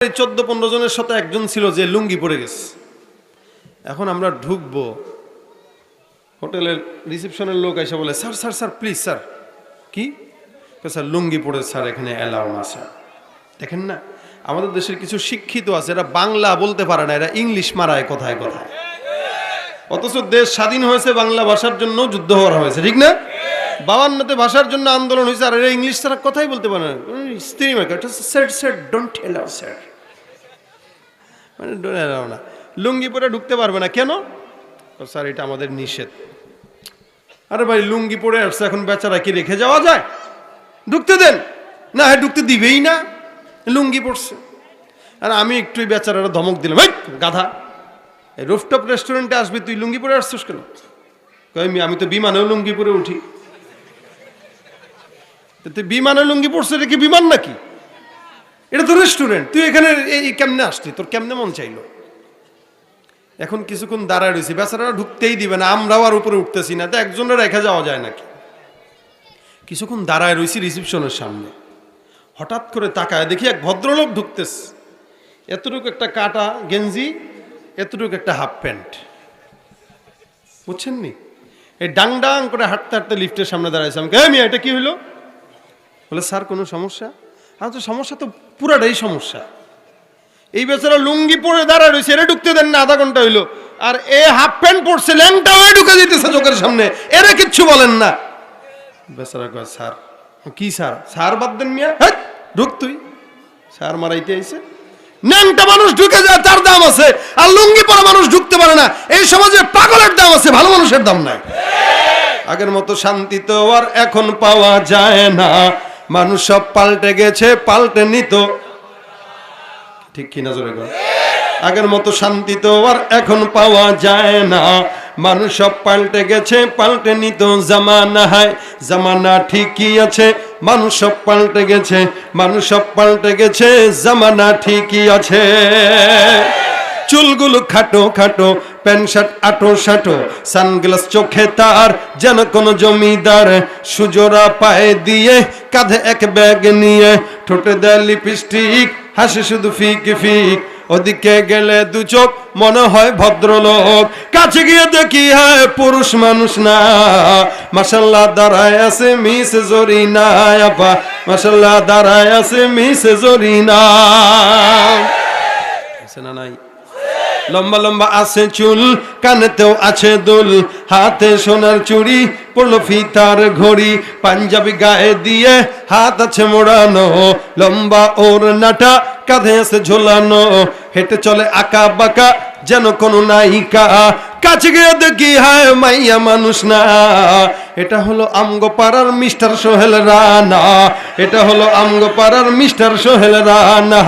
14-15 জনের সাথে একজন ছিল যে লুঙ্গি পরে গেছে। এখন আমরা ঢুকবো, হোটেলের রিসেপশনের লোক এসে বলে, sir sir sir please sir. কি স্যার? লুঙ্গি পরে স্যার এখানে অ্যালাউ না স্যার। দেখেন না, আমাদের দেশের কিছু শিক্ষিত আছে, এরা বাংলা বলতে পারে না, এরা ইংলিশ মারায় কথায় কথায়। অথচ দেশ স্বাধীন হয়েছে বাংলা ভাষার জন্য, যুদ্ধ করা হয়েছে, ঠিক না? 52তে ভাষার জন্য আন্দোলন হয়েছে, আর এরা ইংলিশ ছাড়া কথাই বলতে পারে না। স্ত্রী মার্কা sir sir don't allow sir, মানে ডোন্ট অ্যালাউ না। লুঙ্গি পরে ঢুকতে পারবে না কেন? স্যার এটা আমাদের নিষেধ। আরে ভাই, লুঙ্গি পরে আসছে, এখন বেচারা কি রেখে যাওয়া যায়? ঢুকতে দেন না। হ্যাঁ, ঢুকতে দিবেই না, লুঙ্গি পরছে। আর আমি একটু বেচারারা ধমক দিলাম, ভাই গাধা, এই রুফটপ রেস্টুরেন্টে আসবি, তুই লুঙ্গি পরে আসছিস কেন? আমি তো বিমানেও লুঙ্গি পরে উঠি। তুই বিমানে লুঙ্গি পরছে, এটা কি বিমান নাকি? এটা তো রেস্টুরেন্ট, তুই এখানে এই কেমনে আসলি? তোর কেমনে মন চাইলো? এখন কিছুক্ষণ দাঁড়ায় রয়েছি, বেচারারা ঢুকতেই দিবে না, আমরাও আর উপরে উঠতেছি না, তো একজনের রেখে যাওয়া যায় নাকি? কিছুক্ষণ দাঁড়ায় রয়েছি রিসেপশনের সামনে, হঠাৎ করে তাকায় দেখি এক ভদ্রলোক ঢুকতেছে। এতটুকু একটা কাটা গেঞ্জি, এতটুকু একটা হাফ প্যান্ট, বুঝছেন নি? এই ডাং ডাং করে হাঁটতে হাঁটতে লিফটের সামনে দাঁড়াইছে। আমি মিয়া এটা কি হইলো? বলে স্যার কোনো সমস্যা? আর তো সমস্যা তো পুরাটাই সমস্যা। এই বেচারা লুঙ্গি পরে দাঁড়ায় রয়েছে, এরা ঢুকতে দেন না, আধা ঘন্টা হইলো। আর এ হাফ প্যান্ট পরছে, ল্যাংটা হয়ে ঢুকে যেতেছে চোখের সামনে, এরা কিচ্ছু বলেন না। বেচারা কয় স্যার। কি স্যার? স্যার বাদ দেন মিয়া, হ্যাঁ ঢুক তুই। স্যার মারাইতে আইছে। ন্যাংটা মানুষ ঢুকে যায়, তার দাম আছে, আর লুঙ্গি পরা মানুষ ঢুকতে পারে না। এই সমাজে পাগলের দাম আছে, ভালো মানুষের দাম নাই। আগের মতো শান্তি তো আর এখন পাওয়া যায় না, মানুষ সব পাল্টে গেছে, পাল্টে নিত, ঠিক কিনা জোরে কর? আগের মতো শান্তি তো আর এখন পাওয়া যায় না, মানুষ সব পাল্টে গেছে, পাল্টে নিত জামানা। হয় জামানা ঠিকই আছে, মানুষ সব পাল্টে গেছে, মানুষ সব পাল্টে গেছে, জামানা ঠিকই আছে। চুলগুলো খাটো খাটো, প্যান্ট শার্ট আটো সাটো, সানগ্লাস চোখে তার যেন কোন জমিদার, সুজোড়া পায়ে দিয়ে কাঁধে এক ব্যাগ নিয়ে, ঠোঁটে দেয় লিপস্টিক, হাসে শুধু ফিক ফিক। ওদিকে গেলে দু চোখ, মনে হয় ভদ্রলোক, কাছে গিয়ে দেখি হয় পুরুষ মানুষ না। মাশাআল্লাহ দাঁড়ায় আছে মিস জরিনা আপা, মাশাআল্লাহ দাঁড়ায় আছে মিস জরিনা। আছে না নাই? লম্বা লম্বা আছে চুল, কানেতেও আছে দুল, হাতে সোনার চুড়ি, পড়লো ফিতার ঘড়ি, পাঞ্জাবি গায়ে দিয়ে হাত আছে মোড়ানো, লম্বা ওর নাটা কাঁধে আছে ঝোলানো, হেঁটে চলে আঁকা বাঁকা যেন কোনো নায়িকা। কাছে গিয়ে দেখি হায় মাইয়া মানুষ না। এটা হলো আমগো পাড়ার মিস্টার সোহেল রানা, এটা হলো আমগো পাড়ার মিস্টার সোহেল রানা।